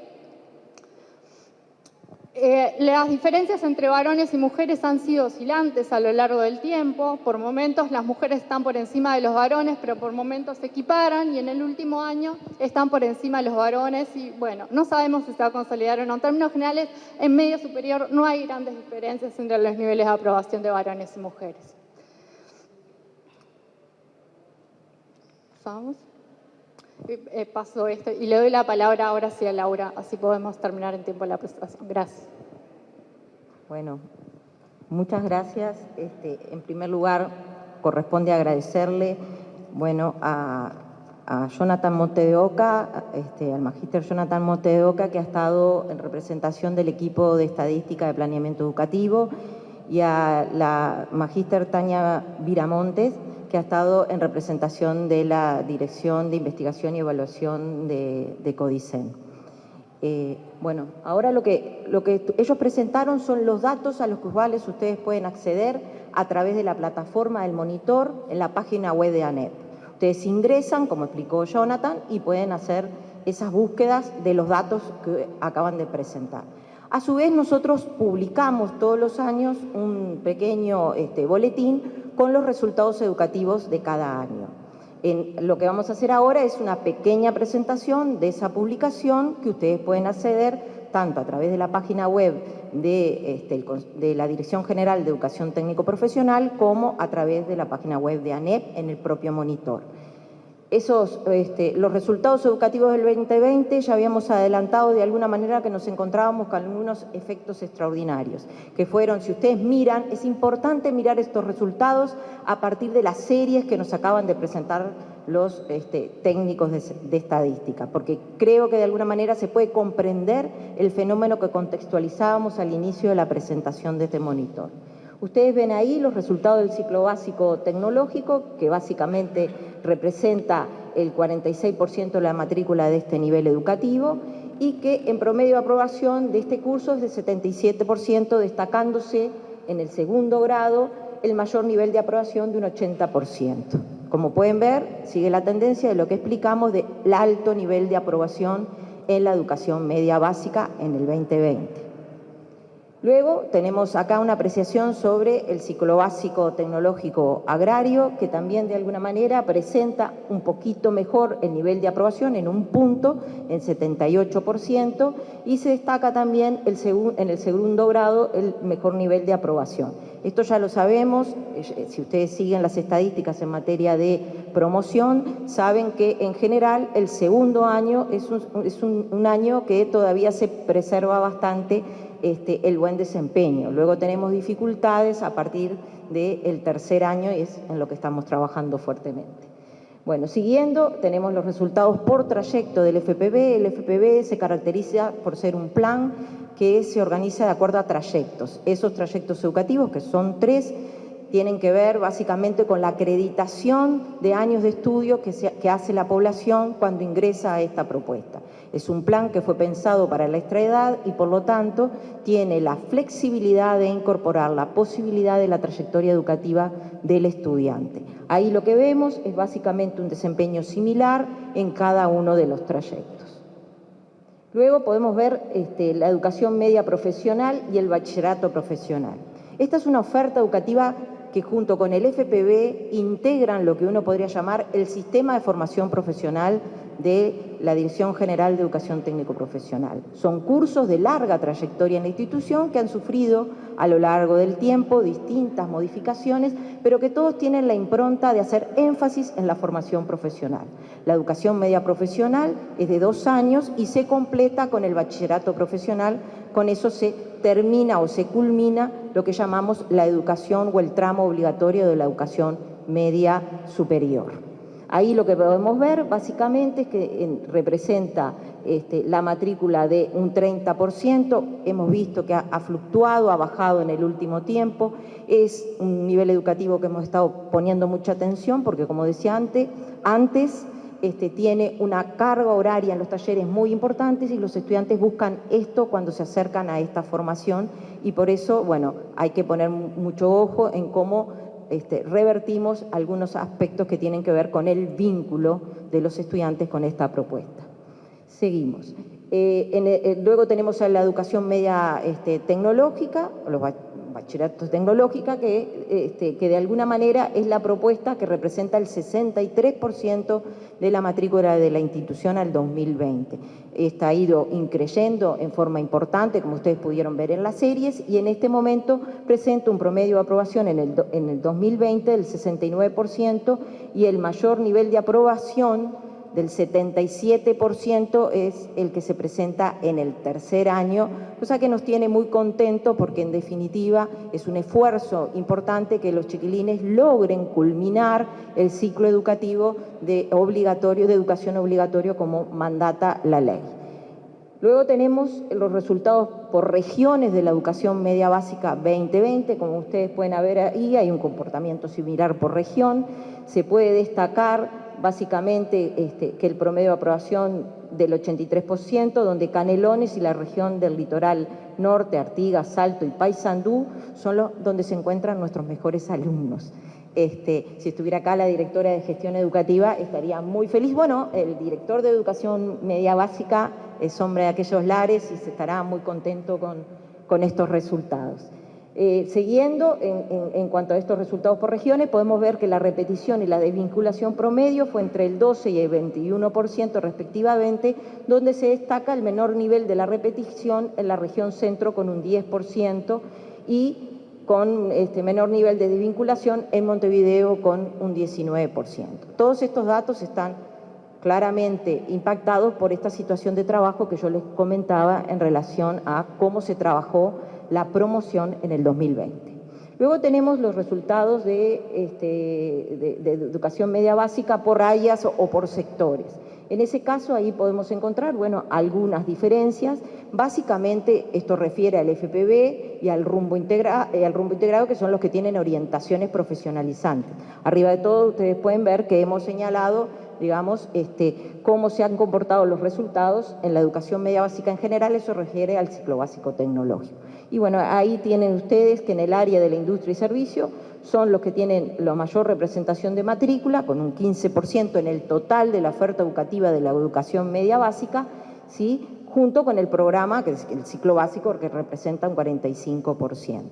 Las diferencias entre varones y mujeres han sido oscilantes a lo largo del tiempo. Por momentos las mujeres están por encima de los varones, pero por momentos se equiparan y en el último año están por encima de los varones y bueno, no sabemos si se va a consolidar o no. En términos generales, en medio superior no hay grandes diferencias entre los niveles de aprobación de varones y mujeres. ¿Vamos? Paso esto y le doy la palabra ahora sí a Laura, así podemos terminar en tiempo la presentación. Gracias. Bueno, muchas gracias. En primer lugar, corresponde agradecerle a Jonathan Monte de Oca, al magíster Jonathan Monte de Oca, que ha estado en representación del equipo de estadística de planeamiento educativo, y a la magíster Tania Viramontes, que ha estado en representación de la Dirección de Investigación y Evaluación de Codicen. Ahora lo que ellos presentaron son los datos a los cuales ustedes pueden acceder a través de la plataforma del monitor en la página web de ANEP. Ustedes ingresan, como explicó Jonathan, y pueden hacer esas búsquedas de los datos que acaban de presentar. A su vez, nosotros publicamos todos los años un pequeño boletín con los resultados educativos de cada año. Lo que vamos a hacer ahora es una pequeña presentación de esa publicación que ustedes pueden acceder tanto a través de la página web de la Dirección General de Educación Técnico Profesional como a través de la página web de ANEP en el propio monitor. Los resultados educativos del 2020 ya habíamos adelantado de alguna manera que nos encontrábamos con algunos efectos extraordinarios, que fueron, si ustedes miran, es importante mirar estos resultados a partir de las series que nos acaban de presentar los técnicos de estadística, porque creo que de alguna manera se puede comprender el fenómeno que contextualizábamos al inicio de la presentación de este monitor. Ustedes ven ahí los resultados del ciclo básico tecnológico, que básicamente representa el 46% de la matrícula de este nivel educativo y que en promedio de aprobación de este curso es de 77%, destacándose en el segundo grado el mayor nivel de aprobación de un 80%. Como pueden ver, sigue la tendencia de lo que explicamos del alto nivel de aprobación en la educación media básica en el 2020. Luego tenemos acá una apreciación sobre el ciclo básico tecnológico agrario, que también de alguna manera presenta un poquito mejor el nivel de aprobación en un punto, en 78%, y se destaca también en el segundo grado el mejor nivel de aprobación. Esto ya lo sabemos, si ustedes siguen las estadísticas en materia de promoción, saben que en general el segundo año es un año que todavía se preserva bastante el buen desempeño. Luego tenemos dificultades a partir del tercer año y es en lo que estamos trabajando fuertemente. Bueno, siguiendo, tenemos los resultados por trayecto del FPB. El FPB se caracteriza por ser un plan que se organiza de acuerdo a trayectos. Esos trayectos educativos, que son 3, tienen que ver básicamente con la acreditación de años de estudio que hace la población cuando ingresa a esta propuesta. Es un plan que fue pensado para la extraedad y por lo tanto tiene la flexibilidad de incorporar la posibilidad de la trayectoria educativa del estudiante. Ahí lo que vemos es básicamente un desempeño similar en cada uno de los trayectos. Luego podemos ver la educación media profesional y el bachillerato profesional. Esta es una oferta educativa que junto con el FPB integran lo que uno podría llamar el sistema de formación profesional de la Dirección General de Educación Técnico Profesional. Son cursos de larga trayectoria en la institución que han sufrido a lo largo del tiempo distintas modificaciones, pero que todos tienen la impronta de hacer énfasis en la formación profesional. La educación media profesional es de 2 años y se completa con el bachillerato profesional. Con eso se termina o se culmina lo que llamamos la educación o el tramo obligatorio de la educación media superior. Ahí lo que podemos ver básicamente es que representa la matrícula de un 30%, hemos visto que ha fluctuado, ha bajado en el último tiempo, es un nivel educativo que hemos estado poniendo mucha atención porque, como decía antes tiene una carga horaria en los talleres muy importantes y los estudiantes buscan esto cuando se acercan a esta formación y por eso, bueno, hay que poner mucho ojo en cómo revertimos algunos aspectos que tienen que ver con el vínculo de los estudiantes con esta propuesta. Seguimos. Luego tenemos a la educación media tecnológica, los bachilleratos tecnológica, que de alguna manera es la propuesta que representa el 63% de la matrícula de la institución al 2020. Esta ha ido increyendo en forma importante, como ustedes pudieron ver en las series, y en este momento presenta un promedio de aprobación en el 2020 del 69% y el mayor nivel de aprobación del 77% es el que se presenta en el tercer año, cosa que nos tiene muy contentos porque en definitiva es un esfuerzo importante que los chiquilines logren culminar el ciclo educativo de educación obligatorio como mandata la ley. Luego tenemos los resultados por regiones de la educación media básica 2020, como ustedes pueden ver ahí, hay un comportamiento similar por región, se puede destacar básicamente que el promedio de aprobación del 83%, donde Canelones y la región del litoral Norte, Artigas, Salto y Paysandú son donde se encuentran nuestros mejores alumnos. Si estuviera acá la directora de gestión educativa, estaría muy feliz. Bueno, el director de educación media básica es hombre de aquellos lares y se estará muy contento con estos resultados. Siguiendo, en cuanto a estos resultados por regiones, podemos ver que la repetición y la desvinculación promedio fue entre el 12 y el 21% respectivamente, donde se destaca el menor nivel de la repetición en la región centro con un 10% y con menor nivel de desvinculación en Montevideo con un 19%. Todos estos datos están claramente impactados por esta situación de trabajo que yo les comentaba en relación a cómo se trabajó la promoción en el 2020. Luego tenemos los resultados de educación media básica por áreas o por sectores. En ese caso, ahí podemos encontrar, bueno, algunas diferencias. Básicamente, esto refiere al FPB y al rumbo integrado, que son los que tienen orientaciones profesionalizantes. Arriba de todo, ustedes pueden ver que hemos señalado, digamos, cómo se han comportado los resultados en la educación media básica en general. Eso refiere al ciclo básico tecnológico. Y bueno, ahí tienen ustedes que en el área de la industria y servicio son los que tienen la mayor representación de matrícula, con un 15% en el total de la oferta educativa de la educación media básica, ¿sí?, junto con el programa, que es el ciclo básico, que representa un 45%.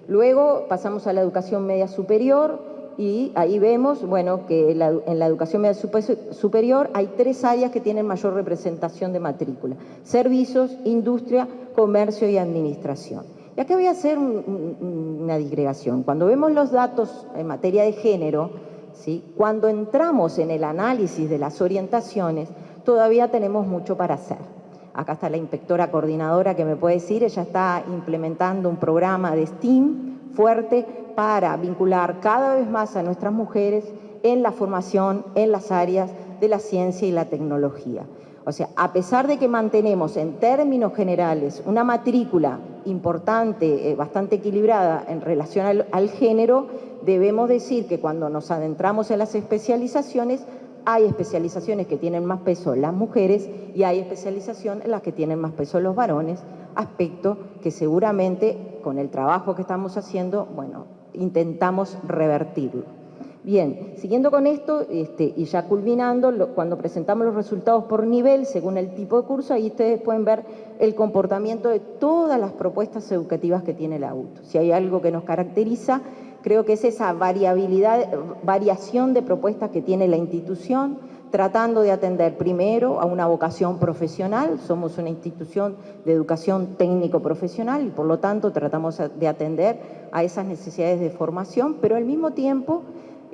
Luego pasamos a la educación media superior y ahí vemos, bueno, que en la educación media superior hay 3 áreas que tienen mayor representación de matrícula: servicios, industria, comercio y administración. Y acá voy a hacer una digregación. Cuando vemos los datos en materia de género, ¿sí?, cuando entramos en el análisis de las orientaciones, todavía tenemos mucho para hacer. Acá está la inspectora coordinadora que me puede decir, ella está implementando un programa de STEAM fuerte para vincular cada vez más a nuestras mujeres en la formación en las áreas de la ciencia y la tecnología. O sea, a pesar de que mantenemos en términos generales una matrícula importante, bastante equilibrada en relación al género, debemos decir que cuando nos adentramos en las especializaciones, hay especializaciones que tienen más peso las mujeres y hay especializaciones en las que tienen más peso los varones, aspecto que seguramente con el trabajo que estamos haciendo, bueno, intentamos revertirlo. Bien, siguiendo con esto y ya culminando, cuando presentamos los resultados por nivel, según el tipo de curso, ahí ustedes pueden ver el comportamiento de todas las propuestas educativas que tiene la UTU. Si hay algo que nos caracteriza, creo que es esa variación de propuestas que tiene la institución, tratando de atender primero a una vocación profesional. Somos una institución de educación técnico-profesional y por lo tanto tratamos de atender a esas necesidades de formación, pero al mismo tiempo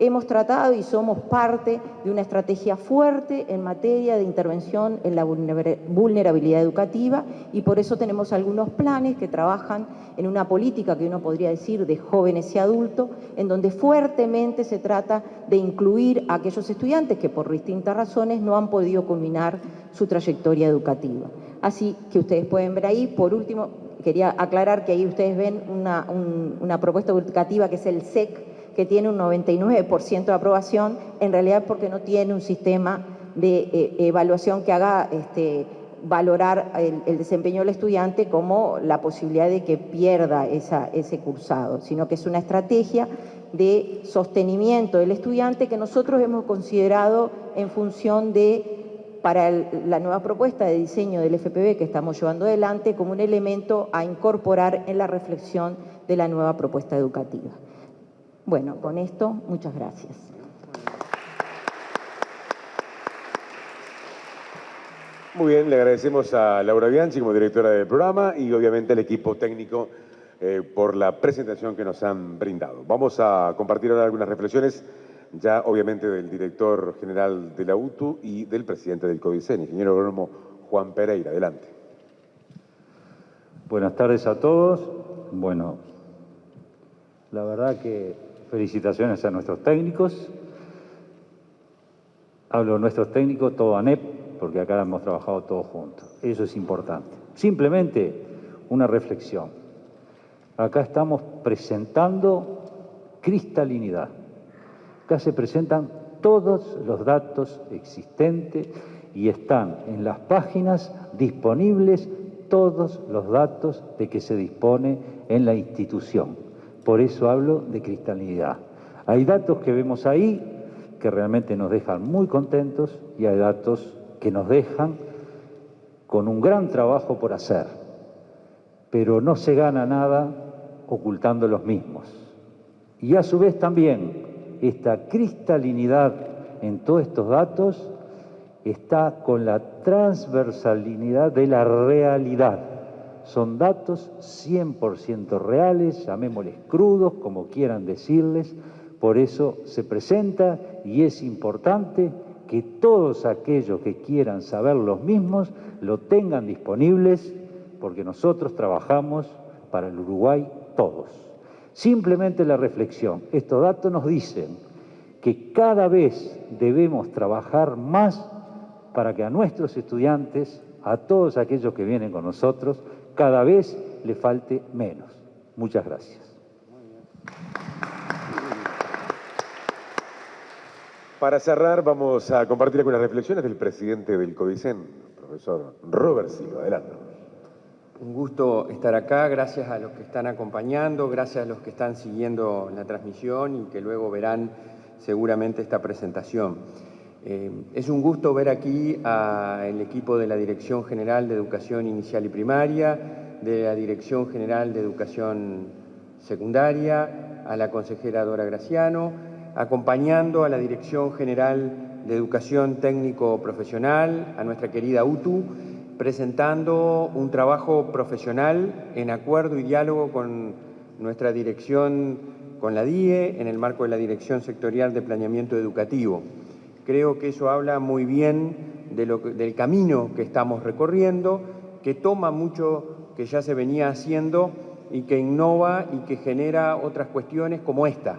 hemos tratado y somos parte de una estrategia fuerte en materia de intervención en la vulnerabilidad educativa y por eso tenemos algunos planes que trabajan en una política que uno podría decir de jóvenes y adultos, en donde fuertemente se trata de incluir a aquellos estudiantes que por distintas razones no han podido culminar su trayectoria educativa. Así que ustedes pueden ver ahí, por último, quería aclarar que ahí ustedes ven una propuesta educativa que es el SEC, que tiene un 99% de aprobación, en realidad porque no tiene un sistema de evaluación que haga valorar el desempeño del estudiante como la posibilidad de que pierda ese cursado, sino que es una estrategia de sostenimiento del estudiante que nosotros hemos considerado en función para la nueva propuesta de diseño del FPB que estamos llevando adelante como un elemento a incorporar en la reflexión de la nueva propuesta educativa. Bueno, con esto, muchas gracias. Muy bien, le agradecemos a Laura Bianchi como directora del programa y obviamente al equipo técnico por la presentación que nos han brindado. Vamos a compartir ahora algunas reflexiones, ya obviamente del director general de la UTU y del presidente del CODICEN, ingeniero agrónomo Juan Pereira. Adelante. Buenas tardes a todos. Bueno, la verdad que felicitaciones a nuestros técnicos. Hablo de nuestros técnicos, todo ANEP, porque acá hemos trabajado todos juntos. Eso es importante. Simplemente una reflexión. Acá estamos presentando cristalinidad. Acá se presentan todos los datos existentes y están en las páginas disponibles todos los datos de que se dispone en la institución. Por eso hablo de cristalinidad. Hay datos que vemos ahí que realmente nos dejan muy contentos y hay datos que nos dejan con un gran trabajo por hacer, pero no se gana nada ocultando los mismos. Y a su vez también esta cristalinidad en todos estos datos está con la transversalidad de la realidad. Son datos 100% reales, llamémosles crudos, como quieran decirles, por eso se presenta y es importante que todos aquellos que quieran saber los mismos lo tengan disponibles, porque nosotros trabajamos para el Uruguay todos. Simplemente la reflexión, estos datos nos dicen que cada vez debemos trabajar más para que a nuestros estudiantes, a todos aquellos que vienen con nosotros, cada vez le falte menos. Muchas gracias. Para cerrar, vamos a compartir algunas reflexiones del presidente del CODICEN, profesor Robert Silva. Adelante. Un gusto estar acá, gracias a los que están acompañando, gracias a los que están siguiendo la transmisión y que luego verán seguramente esta presentación. Es un gusto ver aquí al equipo de la Dirección General de Educación Inicial y Primaria, de la Dirección General de Educación Secundaria, a la consejera Dora Graciano, acompañando a la Dirección General de Educación Técnico Profesional, a nuestra querida UTU, presentando un trabajo profesional en acuerdo y diálogo con nuestra dirección, con la DIE, en el marco de la Dirección Sectorial de Planeamiento Educativo. Creo que eso habla muy bien del camino que estamos recorriendo, que toma mucho que ya se venía haciendo y que innova y que genera otras cuestiones como esta,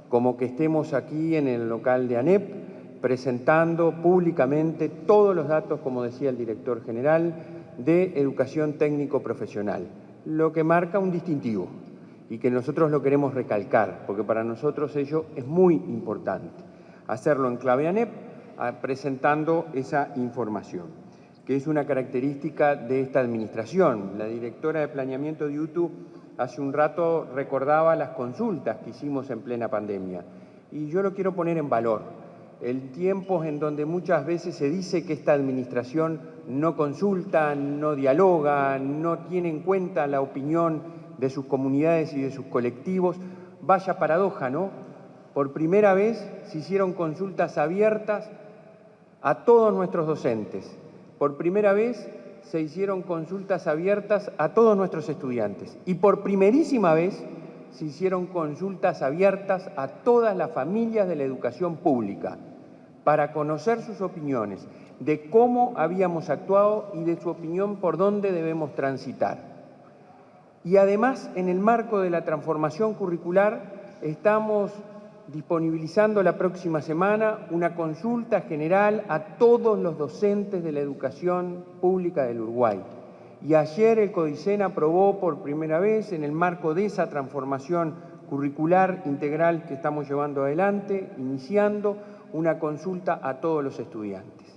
como que estemos aquí en el local de ANEP presentando públicamente todos los datos, como decía el director general, de educación técnico-profesional, lo que marca un distintivo y que nosotros lo queremos recalcar, porque para nosotros ello es muy importante, hacerlo en clave ANEP, presentando esa información, que es una característica de esta administración. La directora de Planeamiento de UTU hace un rato recordaba las consultas que hicimos en plena pandemia, y yo lo quiero poner en valor. El tiempo en donde muchas veces se dice que esta administración no consulta, no dialoga, no tiene en cuenta la opinión de sus comunidades y de sus colectivos, vaya paradoja, ¿no? Por primera vez se hicieron consultas abiertas a todos nuestros docentes. Por primera vez se hicieron consultas abiertas a todos nuestros estudiantes. Y por primerísima vez se hicieron consultas abiertas a todas las familias de la educación pública para conocer sus opiniones de cómo habíamos actuado y de su opinión por dónde debemos transitar. Y además, en el marco de la transformación curricular, estamos disponibilizando la próxima semana una consulta general a todos los docentes de la educación pública del Uruguay. Y ayer el CODICEN aprobó por primera vez, en el marco de esa transformación curricular integral que estamos llevando adelante, iniciando una consulta a todos los estudiantes.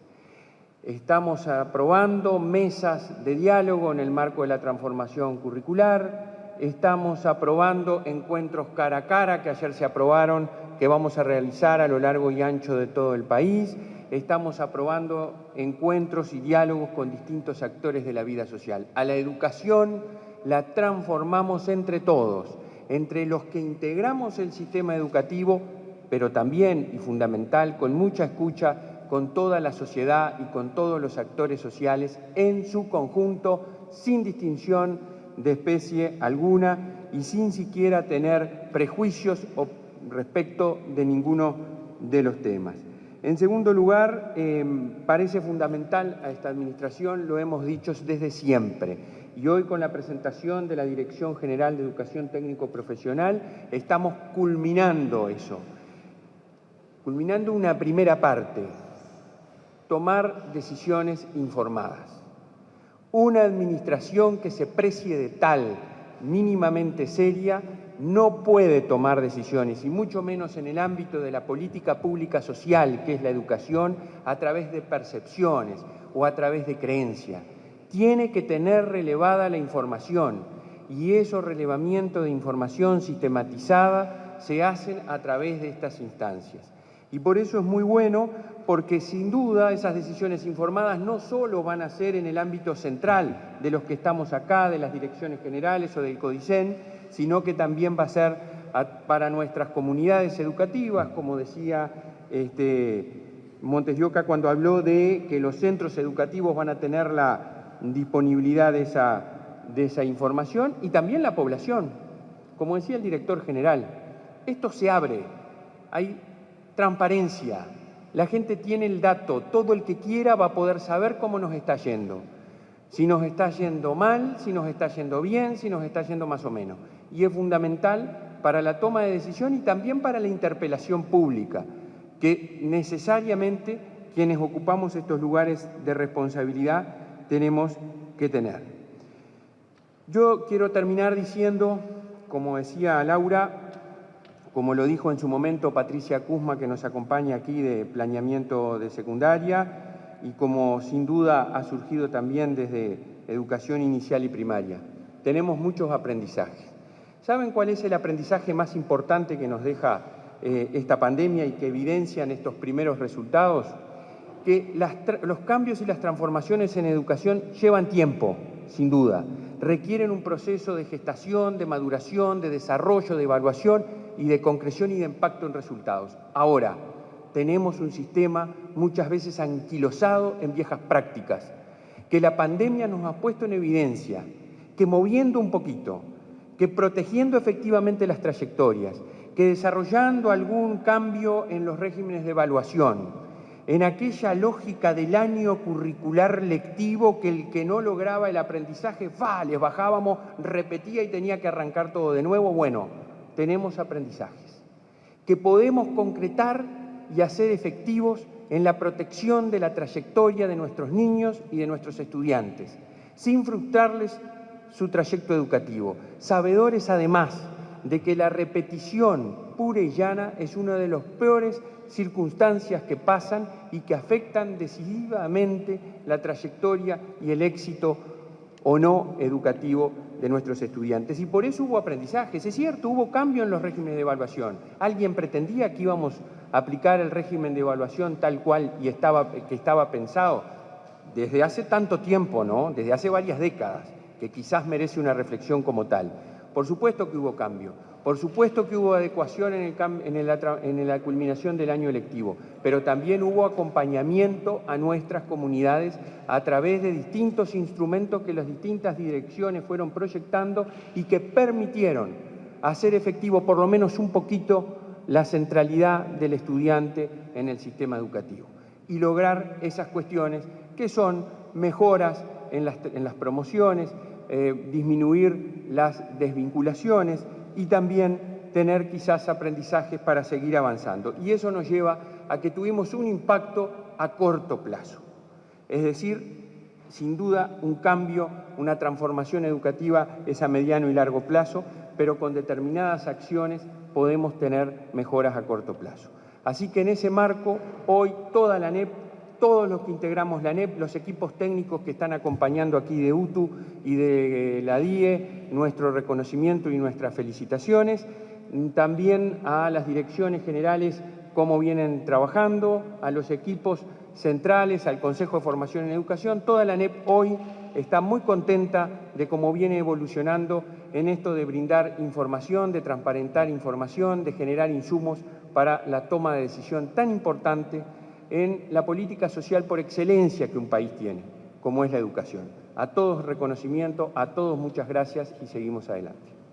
Estamos aprobando mesas de diálogo en el marco de la transformación curricular, estamos aprobando encuentros cara a cara que ayer se aprobaron, que vamos a realizar a lo largo y ancho de todo el país. Estamos aprobando encuentros y diálogos con distintos actores de la vida social. A la educación la transformamos entre todos, entre los que integramos el sistema educativo, pero también, y fundamental, con mucha escucha, con toda la sociedad y con todos los actores sociales en su conjunto, sin distinción de especie alguna y sin siquiera tener prejuicios respecto de ninguno de los temas. En segundo lugar, parece fundamental a esta administración, lo hemos dicho desde siempre, y hoy con la presentación de la Dirección General de Educación Técnico Profesional estamos culminando eso, culminando una primera parte, tomar decisiones informadas. Una administración que se precie de tal mínimamente seria no puede tomar decisiones, y mucho menos en el ámbito de la política pública social, que es la educación, a través de percepciones o a través de creencias. tiene que tener relevada la información y esos relevamientos de información sistematizada se hacen a través de estas instancias. Y por eso es muy bueno, porque sin duda esas decisiones informadas no solo van a ser en el ámbito central de los que estamos acá, de las direcciones generales o del CODICEN, sino que también va a ser para nuestras comunidades educativas, como decía Montes de Oca cuando habló de que los centros educativos van a tener la disponibilidad de esa información, y también la población. Como decía el director general, esto se abre, hay transparencia, la gente tiene el dato, todo el que quiera va a poder saber cómo nos está yendo, si nos está yendo mal, si nos está yendo bien, si nos está yendo más o menos. Y es fundamental para la toma de decisión y también para la interpelación pública, que necesariamente quienes ocupamos estos lugares de responsabilidad tenemos que tener. Yo quiero terminar diciendo, como decía Laura, como lo dijo en su momento Patricia Kuzma, que nos acompaña aquí de planeamiento de secundaria, y como sin duda ha surgido también desde educación inicial y primaria, tenemos muchos aprendizajes. ¿Saben cuál es el aprendizaje más importante que nos deja esta pandemia y que evidencian estos primeros resultados? Que los cambios y las transformaciones en educación llevan tiempo, sin duda. Requieren un proceso de gestación, de maduración, de desarrollo, de evaluación y de concreción y de impacto en resultados. Ahora, tenemos un sistema muchas veces anquilosado en viejas prácticas, que la pandemia nos ha puesto en evidencia, que moviendo un poquito, que protegiendo efectivamente las trayectorias, que desarrollando algún cambio en los regímenes de evaluación, en aquella lógica del año curricular lectivo que el que no lograba el aprendizaje, les bajábamos, repetía y tenía que arrancar todo de nuevo. Bueno, tenemos aprendizajes que podemos concretar y hacer efectivos en la protección de la trayectoria de nuestros niños y de nuestros estudiantes, sin frustrarles su trayecto educativo, sabedores además de que la repetición pura y llana es una de las peores circunstancias que pasan y que afectan decisivamente la trayectoria y el éxito o no educativo de nuestros estudiantes. Y por eso hubo aprendizajes. Es cierto, hubo cambio en los regímenes de evaluación. Alguien pretendía que íbamos a aplicar el régimen de evaluación tal cual y que estaba pensado desde hace tanto tiempo, ¿no? Desde hace varias décadas, que quizás merece una reflexión como tal. Por supuesto que hubo cambio, por supuesto que hubo adecuación en la culminación del año lectivo, pero también hubo acompañamiento a nuestras comunidades a través de distintos instrumentos que las distintas direcciones fueron proyectando y que permitieron hacer efectivo por lo menos un poquito la centralidad del estudiante en el sistema educativo y lograr esas cuestiones que son mejoras en las promociones, disminuir las desvinculaciones y también tener quizás aprendizajes para seguir avanzando. Y eso nos lleva a que tuvimos un impacto a corto plazo. Es decir, sin duda un cambio, una transformación educativa es a mediano y largo plazo, pero con determinadas acciones podemos tener mejoras a corto plazo. Así que en ese marco, hoy toda la ANEP, todos los que integramos la ANEP, los equipos técnicos que están acompañando aquí de UTU y de la DIE, nuestro reconocimiento y nuestras felicitaciones. También a las direcciones generales, cómo vienen trabajando, a los equipos centrales, al Consejo de Formación en Educación. Toda la ANEP hoy está muy contenta de cómo viene evolucionando en esto de brindar información, de transparentar información, de generar insumos para la toma de decisión tan importante en la política social por excelencia que un país tiene, como es la educación. A todos reconocimiento, a todos muchas gracias y seguimos adelante.